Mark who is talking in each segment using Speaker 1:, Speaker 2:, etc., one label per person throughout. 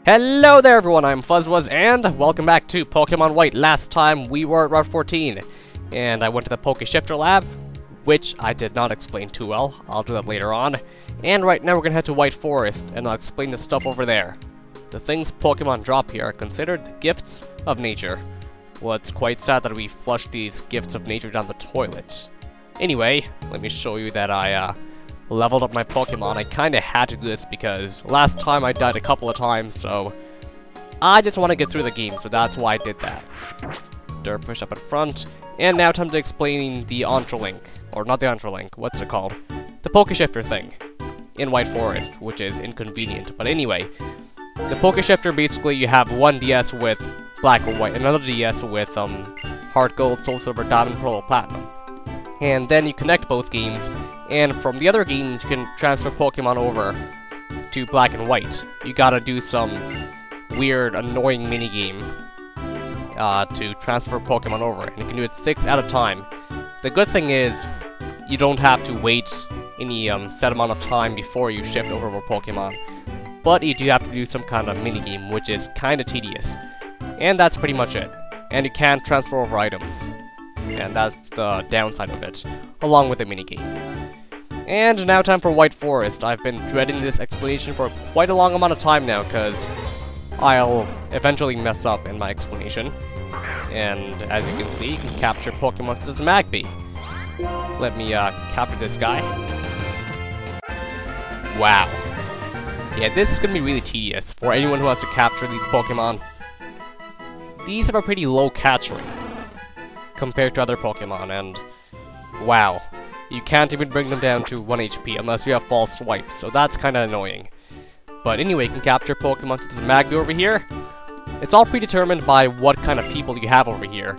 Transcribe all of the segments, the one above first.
Speaker 1: Hello there everyone, I'm Fuzzwuzz, and welcome back to Pokémon White. Last time we were at Route 14, and I went to the Pokeshifter lab, which I did not explain too well. I'll do that later on. And right now we're gonna head to White Forest, and I'll explain the stuff over there. The things Pokemon drop here are considered gifts of nature. Well, it's quite sad that we flushed these gifts of nature down the toilet. Anyway, let me show you that I leveled up my Pokemon. I kinda had to do this because last time I died a couple of times, so I just want to get through the game, so that's why I did that. Derpfish up in front, and now time to explain the Ontralink, or not the Ontralink, what's it called? The Pokeshifter thing in White Forest, which is inconvenient. But anyway, the Pokeshifter, basically you have one DS with Black or White, another DS with Heart Gold, Soul Silver, Diamond, Pearl, or Platinum. And then you connect both games, and from the other games you can transfer Pokemon over to Black and White. You gotta do some weird, annoying minigame to transfer Pokemon over, and you can do it 6 at a time. The good thing is, you don't have to wait any set amount of time before you shift over more Pokemon, but you do have to do some kind of minigame, which is kinda tedious. And that's pretty much it. And you can't transfer over items. And that's the downside of it, along with the minigame. And now time for White Forest. I've been dreading this explanation for quite a long amount of time now, because I'll eventually mess up in my explanation. And as you can see, you can capture Pokemon to this Magby. Let me capture this guy. Wow. Yeah, this is gonna be really tedious for anyone who wants to capture these Pokemon. These have a pretty low catch rate compared to other Pokemon, and wow, you can't even bring them down to 1 HP unless you have false swipes, so that's kinda annoying. But anyway, you can capture Pokemon to this Magby over here. It's all predetermined by what kind of people you have over here.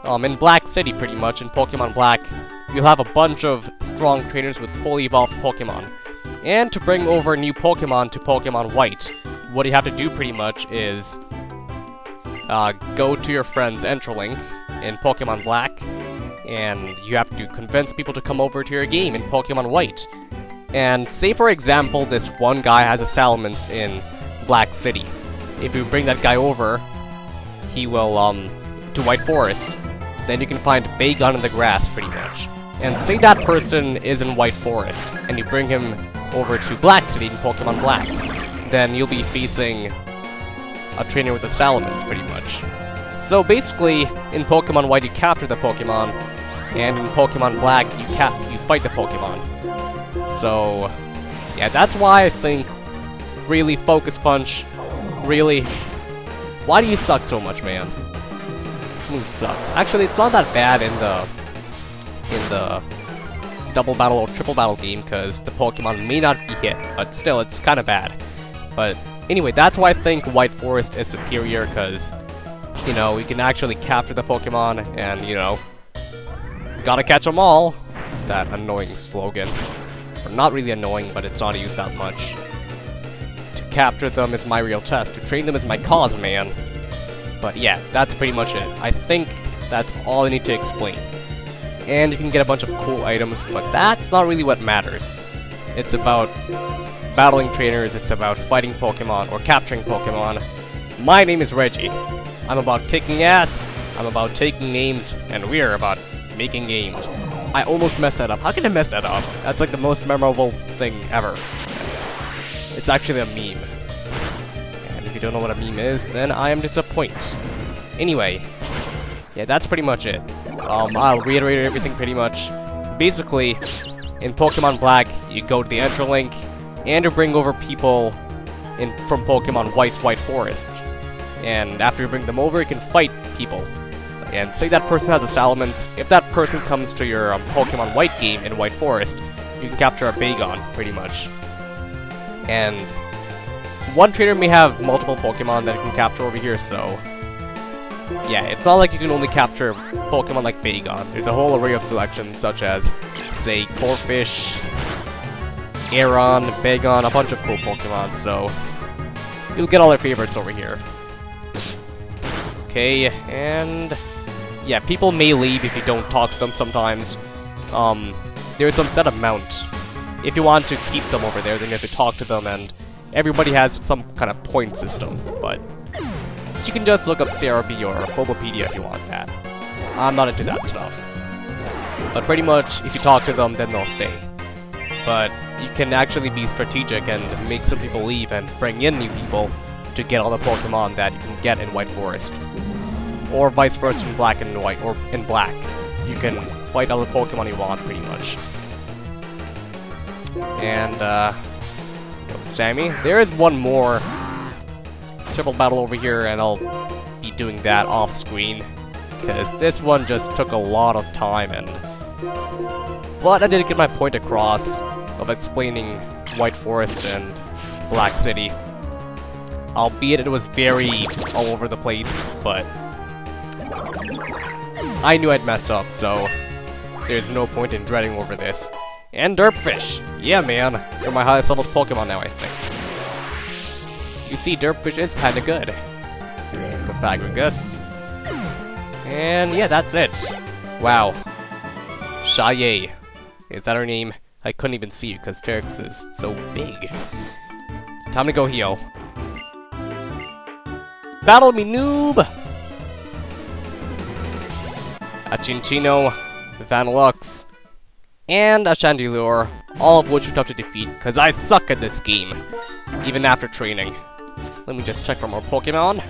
Speaker 1: In Black City, pretty much, in Pokemon Black, you'll have a bunch of strong trainers with fully evolved Pokemon. And to bring over new Pokemon to Pokemon White, what you have to do pretty much is go to your friend's Entralink in Pokemon Black, and you have to convince people to come over to your game in Pokemon White. And say for example, this one guy has a Salamence in Black City. If you bring that guy over, he will, to White Forest, then you can find Bagon in the grass, pretty much. And say that person is in White Forest, and you bring him over to Black City in Pokemon Black, then you'll be facing a trainer with a Salamence, pretty much. So basically, in Pokemon White you capture the Pokemon, and in Pokemon Black you fight the Pokemon. So yeah, that's why I think really Focus Punch, really, why do you suck so much, man? Move sucks. Actually, it's not that bad in the double battle or triple battle game, because the Pokemon may not be hit, but still it's kinda bad. But anyway, that's why I think White Forest is superior, because you know, we can actually capture the Pokemon, and, you know, we gotta catch them all. That annoying slogan. Or not really annoying, but it's not used that much. To capture them is my real test. To train them is my cause, man. But yeah, that's pretty much it. I think that's all I need to explain. And you can get a bunch of cool items, but that's not really what matters. It's about battling trainers, it's about fighting Pokemon, or capturing Pokemon. My name is Reggie. I'm about kicking ass, I'm about taking names, and we're about making games. I almost messed that up. How can I mess that up? That's like the most memorable thing ever. It's actually a meme. And if you don't know what a meme is, then I am disappointed. Anyway, yeah, that's pretty much it. I'll reiterate everything pretty much. Basically, in Pokemon Black, you go to the Entralink, and you bring over people from Pokemon White's White Forest. And after you bring them over, you can fight people. And say that person has a Salamence, if that person comes to your Pokemon White game in White Forest, you can capture a Bagon, pretty much. And one trainer may have multiple Pokemon that you can capture over here, so yeah, it's not like you can only capture Pokemon like Bagon. There's a whole array of selections, such as, say, Corphish, Aeron, Bagon, a bunch of cool Pokemon, so you'll get all their favorites over here. Okay, and yeah, people may leave if you don't talk to them sometimes. There's some set amount. If you want to keep them over there, then you have to talk to them, and everybody has some kind of point system, but you can just look up CRB or Bulbapedia if you want that. I'm not into that stuff. But pretty much, if you talk to them, then they'll stay. But you can actually be strategic and make some people leave and bring in new people to get all the Pokemon that you can get in White Forest. Or vice versa in Black and White, or in Black. You can fight all the Pokemon you want, pretty much. And, Sammy. There is one more triple battle over here, and I'll be doing that off-screen. Because this one just took a lot of time, but I did get my point across of explaining White Forest and Black City. Albeit it was very all over the place, but I knew I'd mess up, so there's no point in dreading over this. And Derpfish! Yeah, man, you're my highest leveled Pokemon now, I think. You see, Derpfish is kinda good. Pythagoras. And yeah, that's it. Wow. Shaye. Is that her name? I couldn't even see you because Terex is so big. Time to go heal. Battle me, noob! A Chinchino, Vanillux, and a Chandelure, all of which are tough to defeat because I suck at this game, even after training. Let me just check for more Pokemon.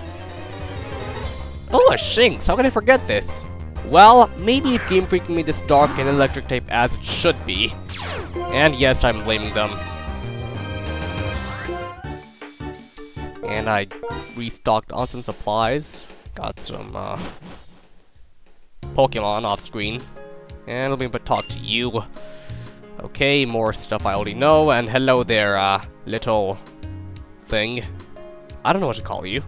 Speaker 1: Oh, a Shinx! How can I forget this? Well, maybe if Game Freak made this dark and electric type as it should be. And yes, I'm blaming them. And I restocked on some supplies. Got some, Pokemon off screen. And let me talk to you. Okay, more stuff I already know. And hello there, little thing. I don't know what to call you.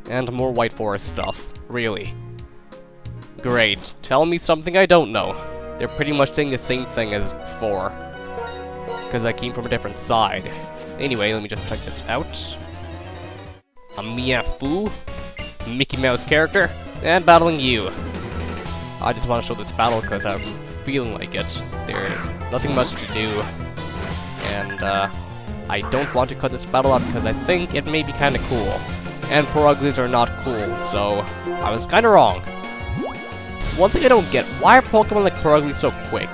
Speaker 1: And more White Forest stuff. Really. Great. Tell me something I don't know. They're pretty much saying the same thing as before. Because I came from a different side. Anyway, let me just check this out. A Miafu, Mickey Mouse character, and battling you. I just want to show this battle because I'm feeling like it. There's nothing much to do. And, I don't want to cut this battle out because I think it may be kinda cool. And Puruglies are not cool, so I was kinda wrong. One thing I don't get, why are Pokemon like Purugly so quick?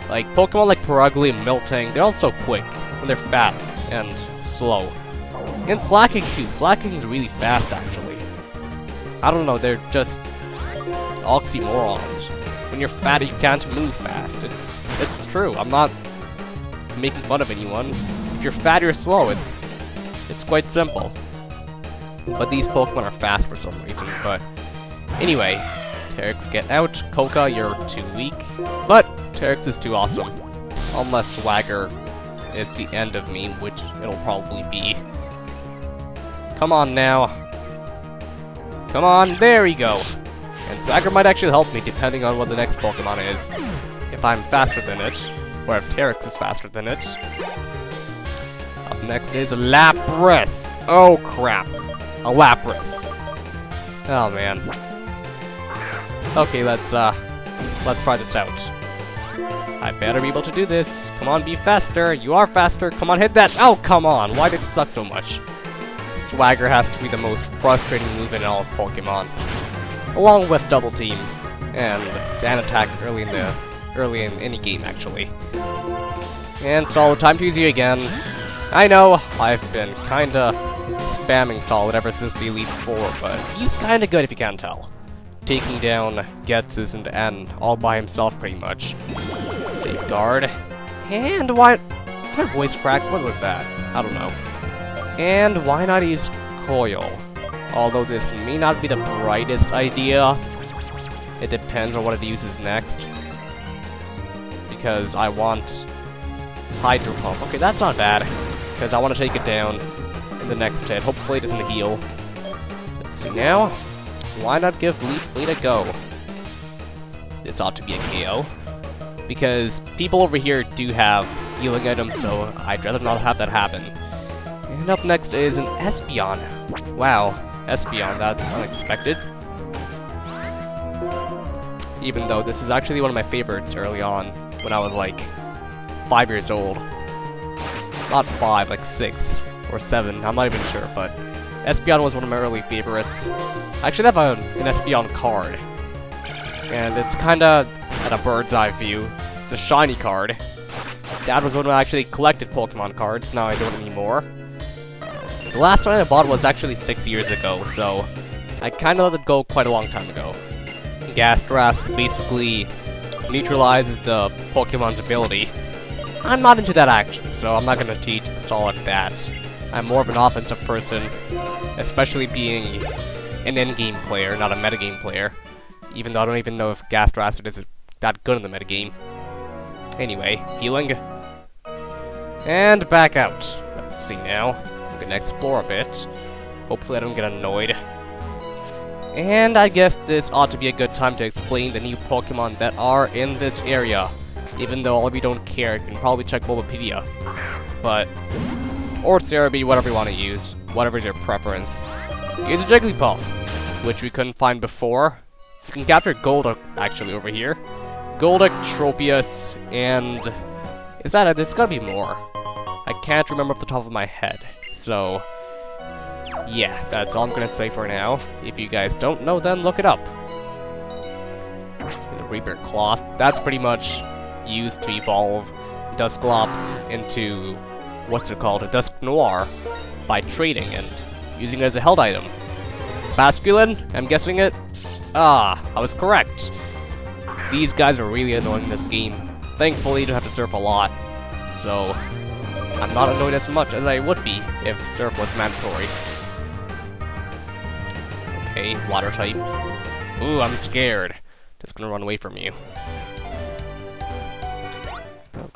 Speaker 1: Like, Pokemon like Purugly and Miltank, they're all so quick, and they're fat and slow. And Slacking too, Slacking is really fast actually. I don't know, they're just oxymorons. When you're fat, you can't move fast. It's true, I'm not making fun of anyone. If you're fat, you're slow, it's quite simple. But these Pokemon are fast for some reason, but anyway, Terex, get out. Koka, you're too weak. But Terex is too awesome. Unless Swagger is the end of me, which it'll probably be. Come on now. Come on, there we go. And Swagger might actually help me depending on what the next Pokemon is. If I'm faster than it, or if Terex is faster than it. Up next is Lapras. Oh crap. A Lapras. Oh man. Okay, let's try this out. I better be able to do this. Come on, be faster. You are faster. Come on, hit that. Oh, come on. Why did it suck so much? Swagger has to be the most frustrating move in all of Pokemon. Along with Double Team and Sand Attack early in any game actually. And Solid, time to use you again. I know, I've been kinda spamming Solid ever since the Elite Four, but he's kinda good if you can't tell. Taking down Getzes and N all by himself pretty much. Safeguard. And why... What voice crack? What was that? I don't know. And why not use Coil? Although this may not be the brightest idea. It depends on what it uses next. Because I want Hydro Pump. Okay, that's not bad. Because I want to take it down in the next hit. Hopefully it doesn't heal. Let's see now. Why not give Leaf Blade a go? This ought to be a KO. Because people over here do have healing items, so I'd rather not have that happen. And up next is an Espeon. Wow, Espeon, that's unexpected. Even though this is actually one of my favorites early on, when I was like 5 years old. Not 5, like 6. or 7, I'm not even sure, but Espeon was one of my early favorites. I actually have an Espeon card, and it's kinda at a bird's eye view. It's a shiny card. Dad was one who actually collected Pokemon cards, now I don't anymore. The last one I bought was actually 6 years ago, so I kinda let it go quite a long time ago. Gastras basically neutralizes the Pokemon's ability. I'm not into that action, so I'm not gonna teach Solid that. I'm more of an offensive person, especially being an endgame player, not a metagame player. Even though I don't even know if Gastras is that good in the metagame. Anyway, healing. And back out. Let's see now. I'm gonna explore a bit. Hopefully I don't get annoyed. And I guess this ought to be a good time to explain the new Pokemon that are in this area. Even though all of you don't care, you can probably check Bulbapedia. But, or Cerebi, whatever you want to use. Whatever's your preference. Here's a Jigglypuff, which we couldn't find before. You can capture Golduck, actually, over here. Golduck, Tropius, and... is that it? There's gotta be more. I can't remember off the top of my head. So... yeah, that's all I'm gonna say for now. If you guys don't know, then look it up. The Reaper Cloth, that's pretty much used to evolve Dusclops into, what's it called, a Dusk Noir, by trading and using it as a held item. Basculin, I'm guessing it? Ah, I was correct. These guys are really annoying in this game. Thankfully, you don't have to surf a lot, so I'm not annoyed as much as I would be if surf was mandatory. Okay, water type. Ooh, I'm scared. Just gonna run away from you.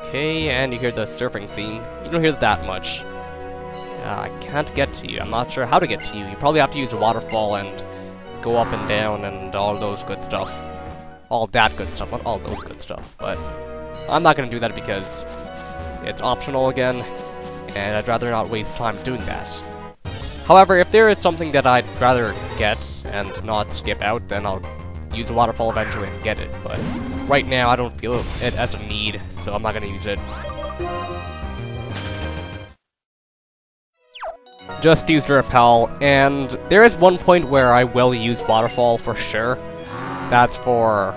Speaker 1: Okay, and you hear the surfing theme. You don't hear that much. I can't get to you. I'm not sure how to get to you. You probably have to use a waterfall and go up and down and all those good stuff. All that good stuff, not all those good stuff. But I'm not gonna do that because it's optional again, and I'd rather not waste time doing that. However, if there is something that I'd rather get and not skip out, then I'll use a waterfall eventually and get it. But right now, I don't feel it as a need, so I'm not gonna use it. Just used a repel, and there is one point where I will use waterfall for sure. That's for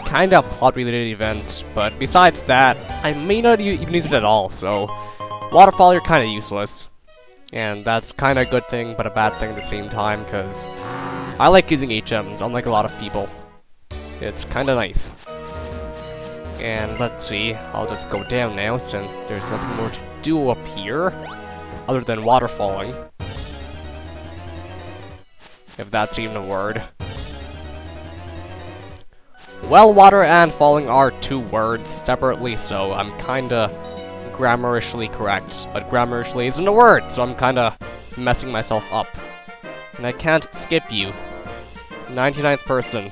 Speaker 1: kinda plot-related event, but besides that, I may not even use it at all, so waterfall, you're kinda useless. And that's kinda a good thing, but a bad thing at the same time, because I like using HMs, unlike a lot of people. It's kinda nice. And let's see, I'll just go down now, since there's nothing more to do up here, other than waterfalling. If that's even a word. Well, water and falling are two words separately, so I'm kinda grammarishly correct. But grammarishly isn't a word, so I'm kinda messing myself up. And I can't skip you. 99th person.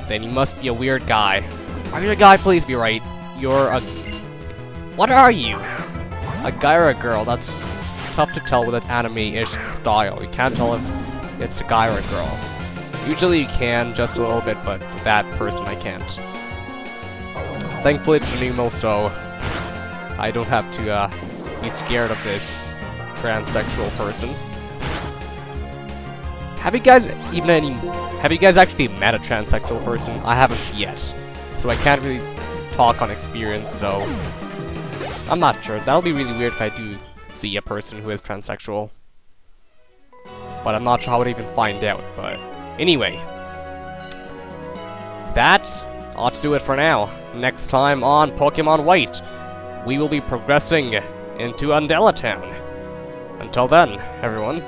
Speaker 1: Then you must be a weird guy. Are you a guy? Please be right. You're a... what are you? A guy or a girl? That's tough to tell with an anime-ish style. You can't tell if it's a guy or a girl. Usually you can, just a little bit, but for that person I can't. Thankfully it's an emo, so I don't have to be scared of this transsexual person. Have you guys actually met a transsexual person? I haven't yet, so I can't really talk on experience, so I'm not sure. That'll be really weird if I do see a person who is transsexual. But I'm not sure how I would even find out, but anyway. That ought to do it for now. Next time on Pokémon White, we will be progressing into Undella Town. Until then, everyone.